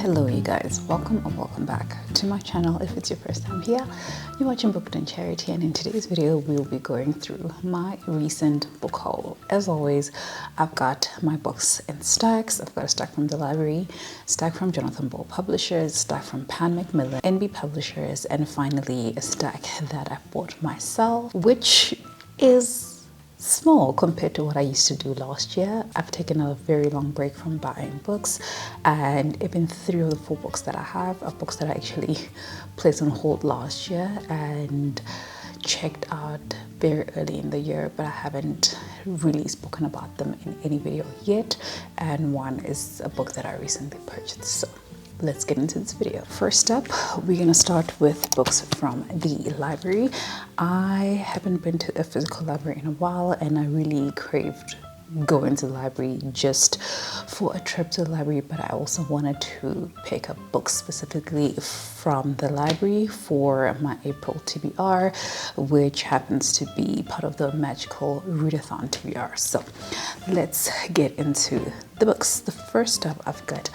Hello you guys, welcome or welcome back to my channel. If it's your first time here, you're watching BookedonCharity, and in today's video we'll be going through my recent book haul. As always, I've got my books in stacks. I've got a stack from the library, stack from Jonathan Ball Publishers, stack from MacMillan, NB Publishers, and finally a stack that I bought myself, which is small compared to what I used to do last year. I've taken a very long break from buying books, and even 3 of the 4 books that I have are books that I actually placed on hold last year and checked out very early in the year, but I haven't really spoken about them in any video yet, and one is a book that I recently purchased. So let's get into this video. First up, we're gonna start with books from the library. I haven't been to a physical library in a while, and I really craved going to the library just for a trip to the library, but I also wanted to pick up books specifically from the library for my April TBR, which happens to be part of the magical readathon TBR. So let's get into the books. The first up, I've got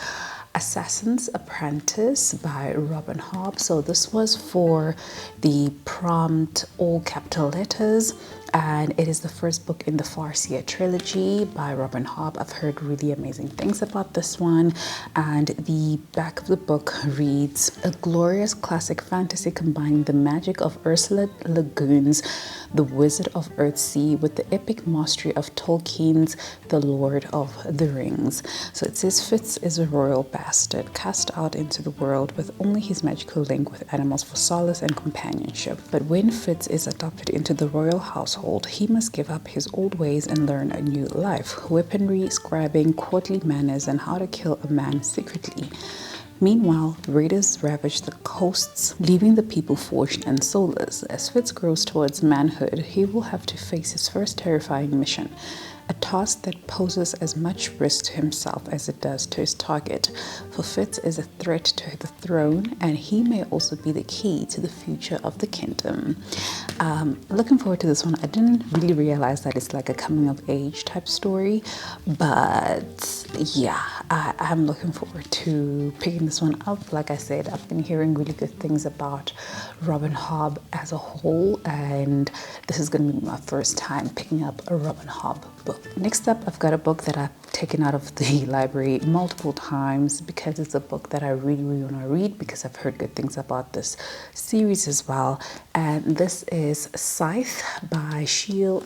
Assassin's Apprentice by Robin Hobb. So this was for the prompt all capital letters, and it is the first book in the Farseer trilogy by Robin Hobb. I've heard really amazing things about this one, and the back of the book reads, a glorious classic fantasy combining the magic of Ursula Le Guin's The Wizard of Earthsea with the epic mastery of Tolkien's The Lord of the Rings. So it says Fitz is a royal bastard cast out into the world with only his magical link with animals for solace and companionship. But when Fitz is adopted into the royal household, he must give up his old ways and learn a new life: weaponry, scribing, courtly manners, and how to kill a man secretly. Meanwhile, raiders ravage the coasts, leaving the people forged and soulless. As Fitz grows towards manhood, he will have to face his first terrifying mission, a task that poses as much risk to himself as it does to his target. For Fitz is a threat to the throne, and he may also be the key to the future of the kingdom. Looking forward to this one. I didn't really realize that it's like a coming of age type story, but yeah, I'm looking forward to picking this one up. Like I said, I've been hearing really good things about Robin Hobb as a whole, and this is going to be my first time picking up a Robin Hobb book. Next up, I've got a book that I've taken out of the library multiple times because it's a book that I really want to read, because I've heard good things about this series as well. And this is Scythe by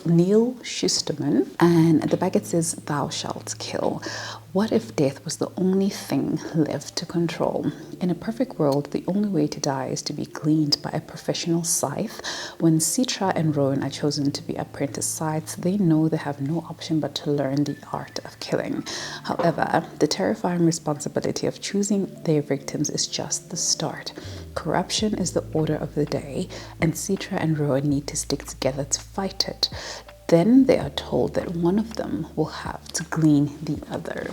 Neil Shusterman, and at the back it says, thou shalt kill. What if death was the only thing left to control? In a perfect world, the only way to die is to be gleaned by a professional scythe. When Citra and Rowan are chosen to be apprentice scythes, they know they have no option but to learn the art of killing. However, the terrifying responsibility of choosing their victims is just the start. Corruption is the order of the day, and Citra and Rowan need to stick together to fight it. Then they are told that one of them will have to glean the other.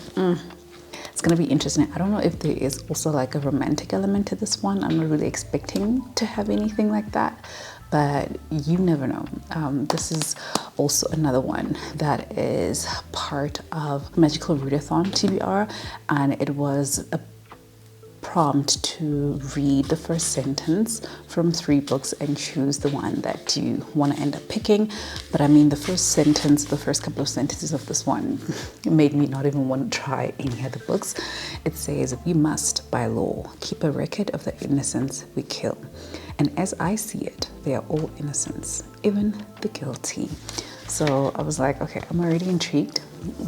It's going to be interesting. I don't know if there is also like a romantic element to this one. I'm not really expecting to have anything like that, but you never know. This is also another one that is part of Magical Readathon TBR, and it was a prompt to read the first sentence from 3 books and choose the one that you want to end up picking. But I mean, the first sentence, the first couple of sentences of this one made me not even want to try any other books. It says, we must, by law, keep a record of the innocents we kill. And as I see it, they are all innocents, even the guilty. So I was like, okay, I'm already intrigued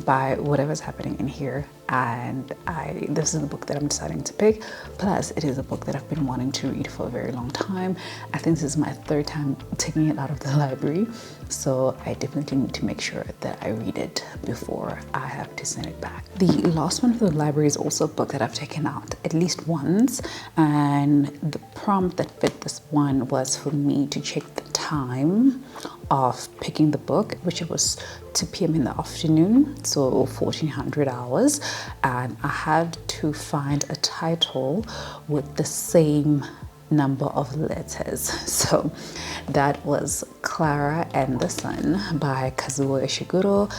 by whatever's happening in here, and this is the book that I'm deciding to pick. Plus, it is a book that I've been wanting to read for a very long time. I think this is my 3rd time taking it out of the library, so I definitely need to make sure that I read it before I have to send it back. The last one from the library is also a book that I've taken out at least once, and the prompt that fit this one was for me to check the time of picking the book, which it was 2 p.m. in the afternoon, so 1400 hours, and I had to find a title with the same number of letters. So that was Clara and the Sun by Kazuo Ishiguro.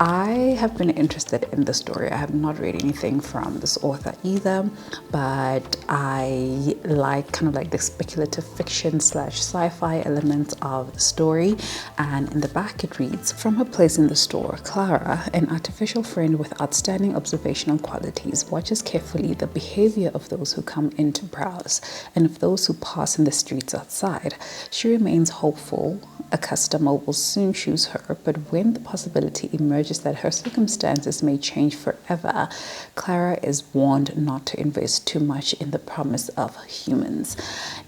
I have been interested in the story. I have not read anything from this author either, but I like kind of like the speculative fiction / sci-fi elements of the story. And in the back it reads, from her place in the store, Clara, an artificial friend with outstanding observational qualities, watches carefully the behavior of those who come in to browse and of those who pass in the streets outside. She remains hopeful a customer will soon choose her, but when the possibility emerges that her circumstances may change forever, Clara is warned not to invest too much in the promise of humans.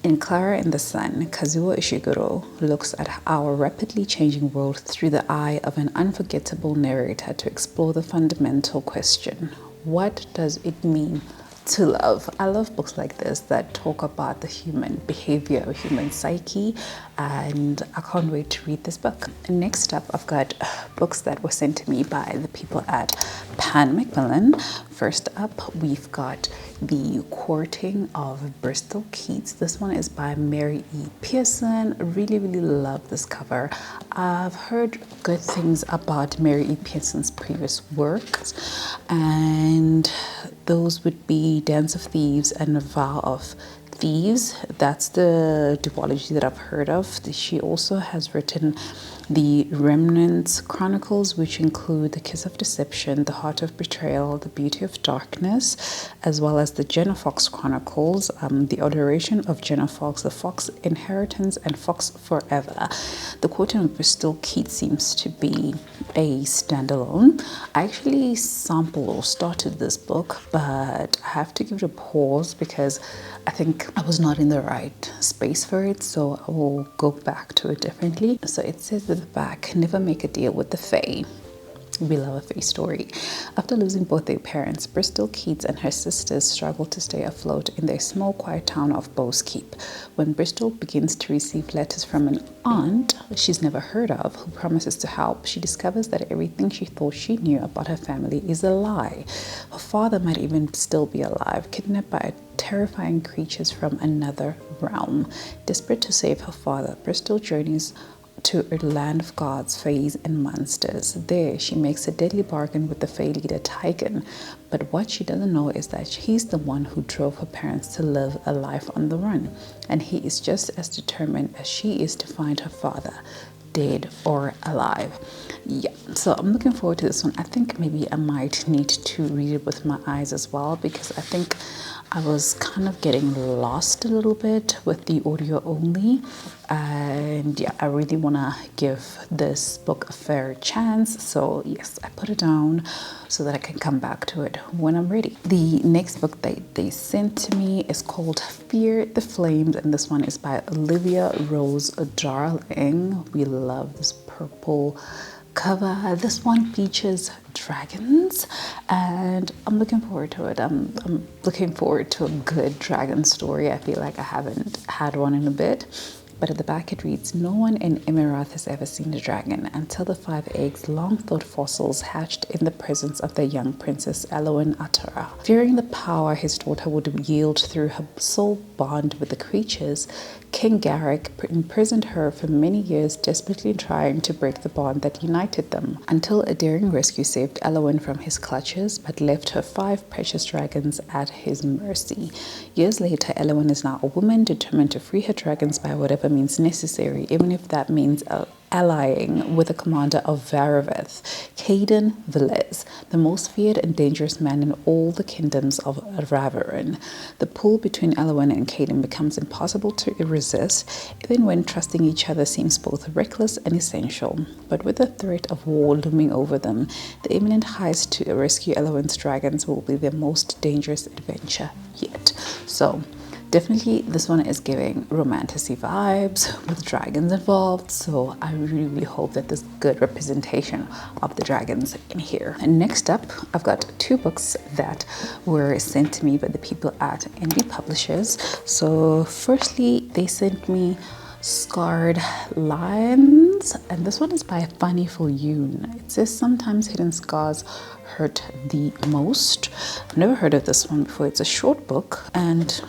In Clara and the Sun, Kazuo Ishiguro looks at our rapidly changing world through the eye of an unforgettable narrator to explore the fundamental question: what does it mean to love? I love books like this that talk about the human behavior, human psyche, and I can't wait to read this book. Next up, I've got books that were sent to me by the people at MacMillan. First up, we've got The Courting of Bristol Keats. This one is by Mary E. Pearson. Really love this cover. I've heard good things about Mary E. Pearson's previous works, and those would be Dance of Thieves and Vow of Thieves. That's the duology that I've heard of. She also has written the Remnants Chronicles, which include The Kiss of Deception, The Heart of Betrayal, The Beauty of Darkness, as well as the Jenna Fox Chronicles, The Adoration of Jenna Fox, The Fox Inheritance, and Fox Forever. The Courting of Bristol Keats seems to be a standalone. I actually sampled or started this book, but I have to give it a pause because I think I was not in the right space for it, so I will go back to it differently. So it says at the back, never make a deal with the Fae. We love a Fae story. After losing both their parents, Bristol Keats and her sisters struggle to stay afloat in their small, quiet town of Bowes Keep. When Bristol begins to receive letters from an aunt she's never heard of who promises to help, she discovers that everything she thought she knew about her family is a lie. Her father might even still be alive, kidnapped by terrifying creatures from another realm. Desperate to save her father, Bristol journeys to a land of gods, fays, and monsters. There, she makes a deadly bargain with the Fae leader Tygon. But what she doesn't know is that he's the one who drove her parents to live a life on the run. And he is just as determined as she is to find her father, dead or alive. Yeah, so I'm looking forward to this one. I think maybe I might need to read it with my eyes as well, because I think I was kind of getting lost a little bit with the audio only. And yeah, I really want to give this book a fair chance. So yes, I put it down so that I can come back to it when I'm ready. The next book that they sent to me is called Fear the Flames, and this one is by Olivia Rose Darling. We love this purple cover. This one features dragons, and I'm looking forward to it. I'm looking forward to a good dragon story. I feel like I haven't had one in a bit. But at the back it reads, no one in Emirath has ever seen a dragon until the 5 eggs, long-thought fossils, hatched in the presence of the young princess Elwyn Atara. Fearing the power his daughter would yield through her soul bond with the creatures, King Garrick imprisoned her for many years, desperately trying to break the bond that united them, until a daring rescue saved Elwyn from his clutches, but left her 5 precious dragons at his mercy. Years later, Elwyn is now a woman determined to free her dragons by whatever means necessary, even if that means allying with the commander of Varaveth, Caden Velez, the most feared and dangerous man in all the kingdoms of Ravarin. The pull between Elwyn and Caden becomes impossible to resist, even when trusting each other seems both reckless and essential. But with the threat of war looming over them, the imminent heist to rescue Elwyn's dragons will be their most dangerous adventure yet. So definitely this one is giving romantasy vibes with dragons involved, so I really hope that there's good representation of the dragons in here. And next up, I've got 2 books that were sent to me by the people at Indie Publishers. So firstly, they sent me Scarred Lines, and this one is by Fanny Yoon. It says sometimes hidden scars hurt the most. I've never heard of this one before. It's a short book, and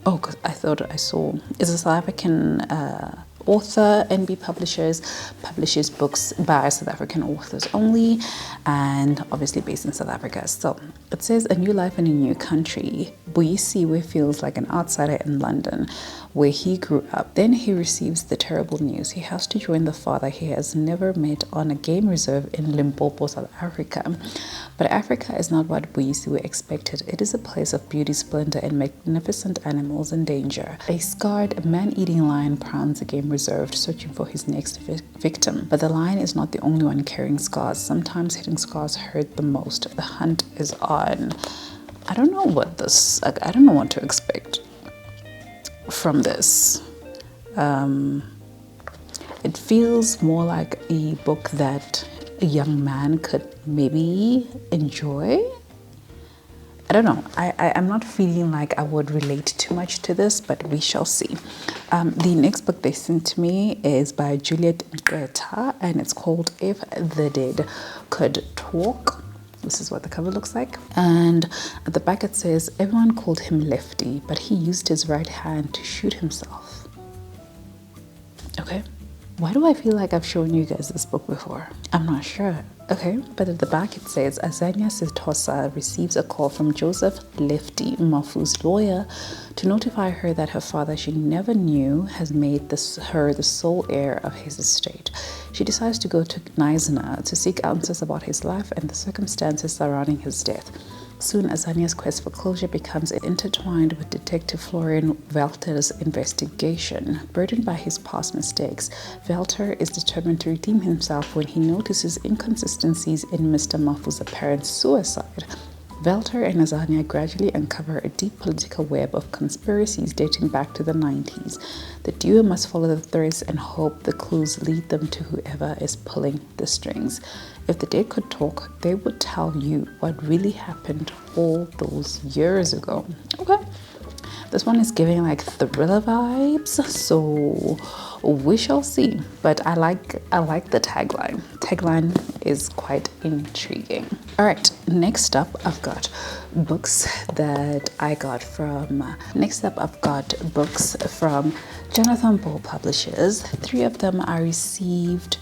oh, 'cause I thought I saw, it's a South African author. NB Publishers publishes books by South African authors only, and obviously based in South Africa. So it says, a new life in a new country. Buyisiwe feels like an outsider in London, where he grew up. Then he receives the terrible news. He has to join the father he has never met on a game reserve in Limpopo, South Africa. But Africa is not what Buyisiwe expected. It is a place of beauty, splendor, and magnificent animals in danger. A scarred, man-eating lion prowls a game reserve, searching for his next victim. But the lion is not the only one carrying scars. Sometimes hidden scars hurt the most. The hunt is on. I don't know what this, I don't know what to expect from this. It feels more like a book that a young man could maybe enjoy. I don't know. I'm not feeling like I would relate too much to this, but we shall see. The next book they sent to me is by Juliet Mqeta, and it's called If the Dead Could Talk. This is what the cover looks like. And at the back it says, everyone called him Lefty, but he used his right hand to shoot himself. Okay. Why do I feel like I've shown you guys this book before? I'm not sure. Okay, but at the back it says, Azania Sitosa receives a call from Joseph Lefty, Mafu's lawyer, to notify her that her father she never knew has made her the sole heir of his estate. She decides to go to Knysna to seek answers about his life and the circumstances surrounding his death. Soon, Azania's quest for closure becomes intertwined with Detective Florian Welter's investigation. Burdened by his past mistakes, Welter is determined to redeem himself when he notices inconsistencies in Mr. Mafu's apparent suicide. Welter and Azania gradually uncover a deep political web of conspiracies dating back to the 90s. The duo must follow the threads and hope the clues lead them to whoever is pulling the strings. If the dead could talk, they would tell you what really happened all those years ago. Okay. This one is giving like thriller vibes, so we shall see. But I like the tagline. Tagline is quite intriguing. All right, next up I've got books that I got from Jonathan Ball Publishers. Two of them I received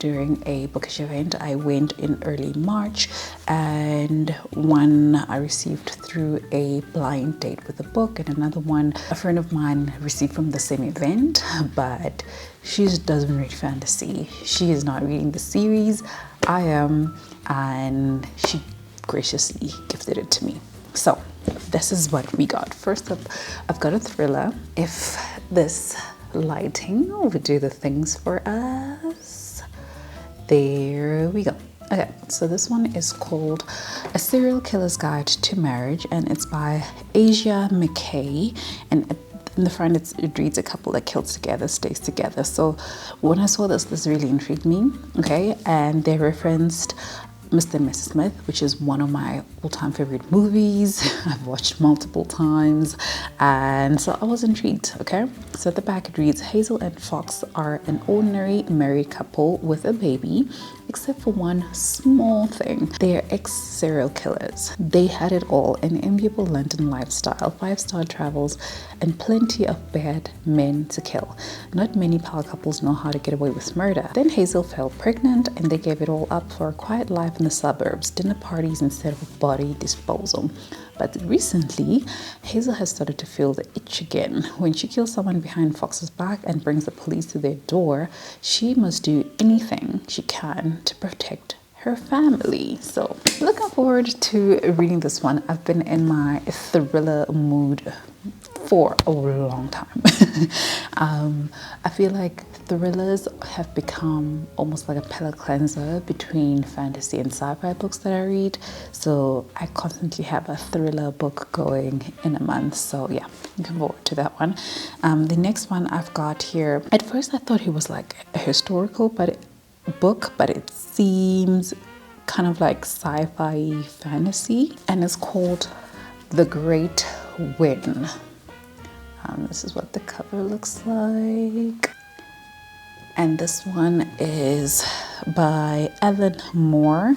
during a bookish event. I went in early March, and one I received through a blind date with a book, and another one a friend of mine received from the same event, but she doesn't read fantasy. She is not reading the series. I am, and she graciously gifted it to me. So this is what we got. First up, I've got a thriller. If this lighting would do the things for us. There we go. Okay, so this one is called A Serial Killer's Guide to Marriage, and it's by Asia McKay, and in the front it reads, a couple that kills together stays together. So when I saw this really intrigued me. Okay, and they referenced Mr. and Mrs. Smith, which is one of my all-time favorite movies. I've watched multiple times, and so I was intrigued. Okay, so at the back it reads, Hazel and Fox are an ordinary married couple with a baby, except for one small thing. They are ex-serial killers. They had it all: an enviable London lifestyle, 5-star travels, and plenty of bad men to kill. Not many power couples know how to get away with murder. Then Hazel fell pregnant, and they gave it all up for a quiet life in the suburbs, dinner parties instead of body disposal. But recently, Hazel has started to feel the itch again. When she kills someone behind Fox's back and brings the police to their door, she must do anything she can to protect her family. So looking forward to reading this one. I've been in my thriller mood for a long time. I feel like thrillers have become almost like a palate cleanser between fantasy and sci-fi books that I read. So I constantly have a thriller book going in a month. So yeah, looking forward to that one. The next one I've got here, at first I thought it was like a historical book, but it seems kind of like sci-fi fantasy, and it's called The Great Win. This is what the cover looks like. And this one is by Ellen Moore,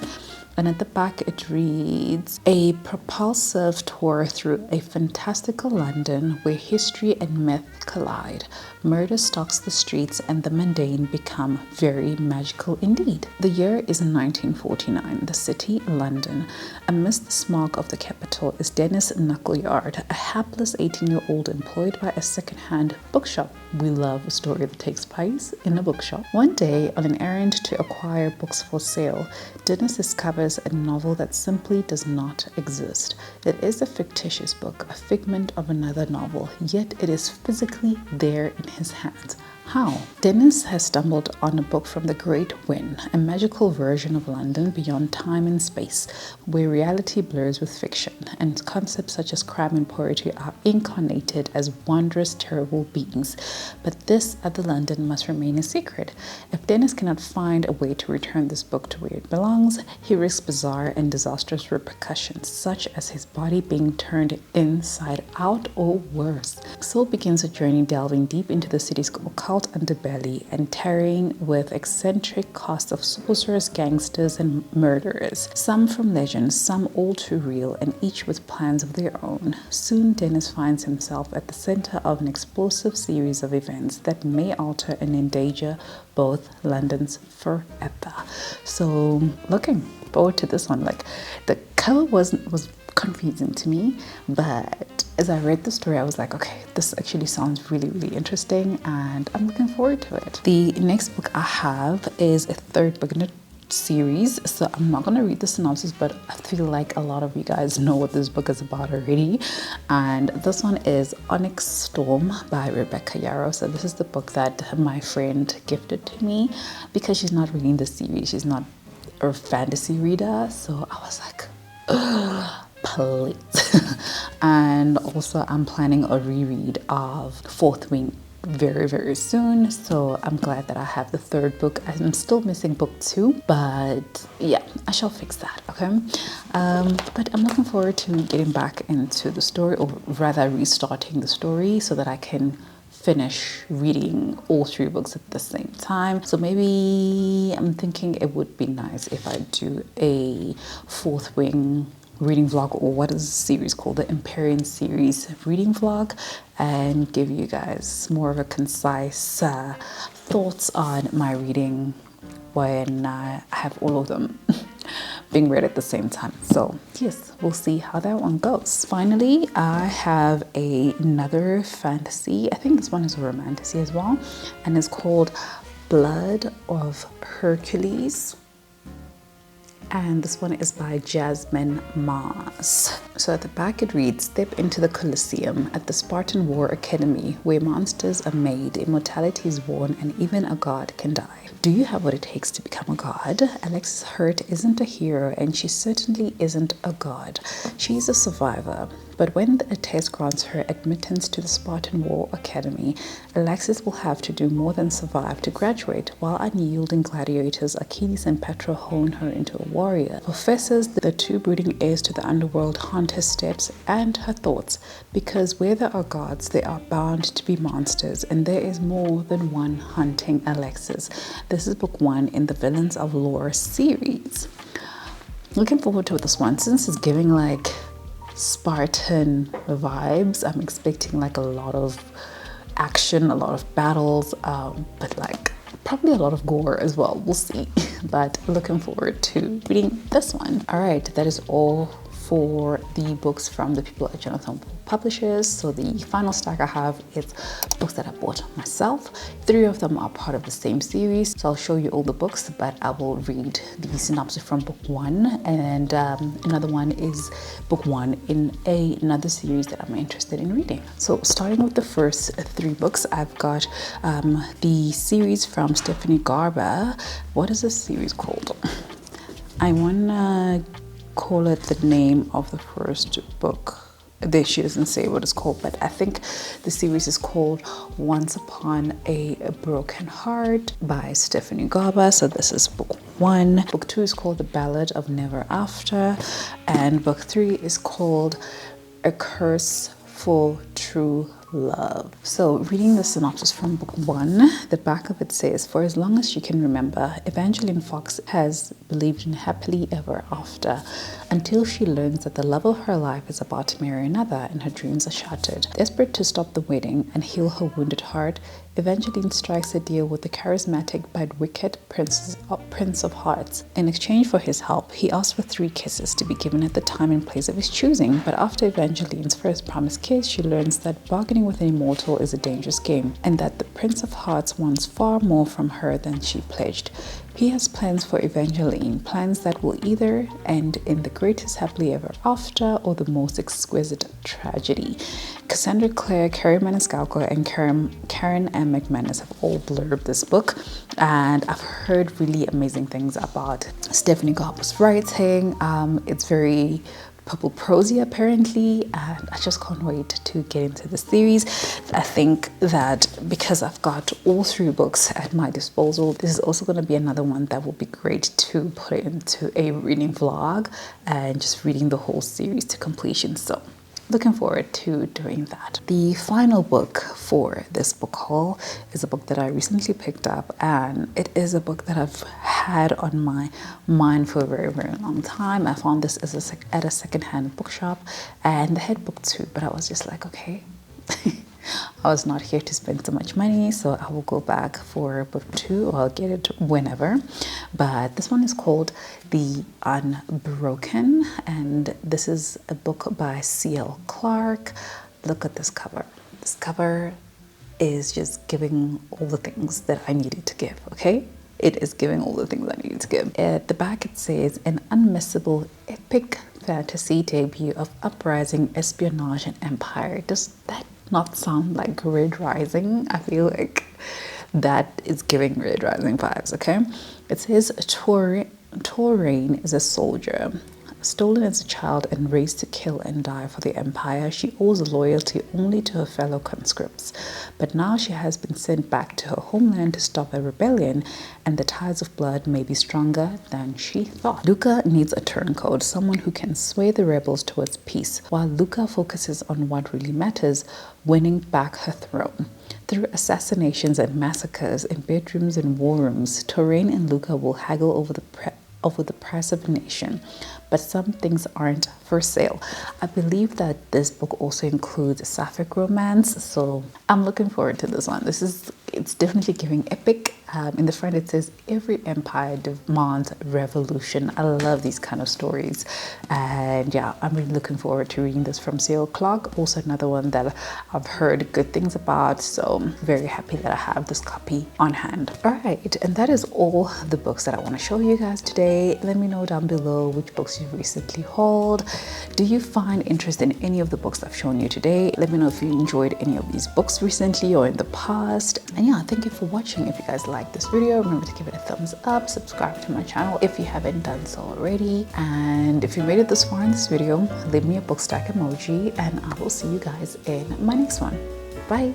And at the back it reads, a propulsive tour through a fantastical London where history and myth collide. Murder stalks the streets and the mundane become very magical indeed. The year is 1949. The city, London. Amidst the smog of the capital is Dennis Knuckleyard, a hapless 18-year-old employed by a second-hand bookshop. We love a story that takes place in a bookshop. One day, on an errand to acquire books for sale, Dennis discovers a novel that simply does not exist. It is a fictitious book, a figment of another novel, yet it is physically there in his hands. How? Dennis has stumbled on a book from the Great Win, a magical version of London beyond time and space, where reality blurs with fiction, and concepts such as crime and poetry are incarnated as wondrous, terrible beings. But this other London must remain a secret. If Dennis cannot find a way to return this book to where it belongs, he risks bizarre and disastrous repercussions, such as his body being turned inside out or worse. So begins a journey delving deep into the city's occult underbelly and tarrying with eccentric cast of sorcerers, gangsters, and murderers, some from legend, some all too real, and each with plans of their own. Soon Dennis finds himself at the center of an explosive series of events that may alter and endanger both Londons forever. So looking forward to this one. Like, the cover was confusing to me, but as I read the story, I was like, okay, this actually sounds really, really interesting, and I'm looking forward to it. The next book I have is a third book in a series, so I'm not going to read the synopsis, but I feel like a lot of you guys know what this book is about already. And this one is Onyx Storm by Rebecca Yarrow. So this is the book that my friend gifted to me because she's not reading the series. She's not a fantasy reader, so I was like, please. And also I'm planning a reread of Fourth Wing very, very soon, so I'm glad that I have the third book. I'm still missing book 2, but yeah, I shall fix that. Okay. But I'm looking forward to getting back into the story, or rather restarting the story, so that I can finish reading all 3 books at the same time. So maybe I'm thinking it would be nice if I do a Fourth Wing reading vlog, or what is the series called, the Empyrean series reading vlog, and give you guys more of a concise thoughts on my reading when I have all of them being read at the same time. So yes, we'll see how that one goes. Finally, I have another fantasy. I think this one is a romantasy as well, and it's called Blood of Hercules. And this one is by Jasmine Mars. So at the back it reads, step into the Colosseum at the Spartan War Academy, where monsters are made, immortality is born, and even a god can die. Do you have what it takes to become a god? Alexis Hurt isn't a hero, and she certainly isn't a god. She's a survivor. But when a test grants her admittance to the Spartan War Academy, Alexis will have to do more than survive to graduate, while unyielding gladiators Achilles and Petra hone her into a warrior. Professors, the 2 brooding heirs to the underworld, haunt her steps and her thoughts, because where there are gods, there are bound to be monsters, and there is more than one hunting Alexis. This is book 1 in the Villains of Lore series. Looking forward to this one. Since it's giving like Spartan vibes, I'm expecting like a lot of action, a lot of battles, but like probably a lot of gore as well. We'll see. But looking forward to reading this one. All right, that is all for the books from the people at Jonathan Publishers. So the final stack I have is books that I bought myself. 3 of them are part of the same series, so I'll show you all the books, but I will read the synopsis from book 1, and another one is book 1 in another series that I'm interested in reading. So starting with the first 3 books, I've got the series from Stephanie Garber. What is this series called? I wanna call it the name of the first book. There, she doesn't say what it's called, but I think the series is called Once Upon a Broken Heart by Stephanie Garber. So this is book 1. Book 2 is called The Ballad of Never After, and book 3 is called A Curse for True love. So reading the synopsis from book 1, the back of it says, for as long as she can remember, Evangeline Fox has believed in happily ever after until she learns that the love of her life is about to marry another and her dreams are shattered. Desperate to stop the wedding and heal her wounded heart, Evangeline strikes a deal with the charismatic but wicked Prince of Hearts. In exchange for his help, he asks for 3 kisses to be given at the time and place of his choosing. But after Evangeline's first promised kiss, she learns that bargaining with an immortal is a dangerous game, and that the Prince of Hearts wants far more from her than she pledged. He has plans for Evangeline, plans that will either end in the greatest happily ever after or the most exquisite tragedy. Cassandra Clare, Carrie Maniscalco, and Karen M. McManus have all blurbed this book, and I've heard really amazing things about Stephanie Garber's writing. It's very purple prosy apparently, and I just can't wait to get into this series. I think that because I've got all 3 books at my disposal, this is also going to be another one that will be great to put into a reading vlog and just reading the whole series to completion. So looking forward to doing that. The final book for this book haul is a book that I recently picked up, and it is a book that I've had on my mind for a very, very long time. I found this at a secondhand bookshop, and they had book 2, but I was just like, okay, I was not here to spend so much money, so I will go back for book 2, or I'll get it whenever. But this one is called The Unbroken, and this is a book by C.L. Clarke. Look at this cover. This cover is just giving all the things that I needed to give, okay? It is giving all the things I needed to give. At the back it says, an unmissable epic fantasy debut of uprising, espionage, and empire. Does that not sound like Red Rising? I feel like that is giving Red Rising vibes, okay? It says Touraine is a soldier. Stolen as a child and raised to kill and die for the Empire, she owes loyalty only to her fellow conscripts. But now she has been sent back to her homeland to stop a rebellion, and the ties of blood may be stronger than she thought. Luca needs a turncoat, someone who can sway the rebels towards peace, while Luca focuses on what really matters, winning back her throne. Through assassinations and massacres in bedrooms and war rooms, Touraine and Luca will haggle over the price of a nation. But some things aren't for sale. I believe that this book also includes sapphic romance, so I'm looking forward to this one. It's definitely giving epic. In the front it says, every empire demands revolution. I love these kind of stories, and yeah, I'm really looking forward to reading this from C.L. Clarke. Also another one that I've heard good things about, so I'm very happy that I have this copy on hand. All right, and that is all the books that I want to show you guys today. Let me know down below which books you've recently hauled. Do you find interest in any of the books I've shown you today? Let me know if you enjoyed any of these books recently or in the past. And yeah, thank you for watching. If you guys like this video, remember to give it a thumbs up, subscribe to my channel if you haven't done so already, and if you made it this far in this video, leave me a book stack emoji, and I will see you guys in my next one. Bye.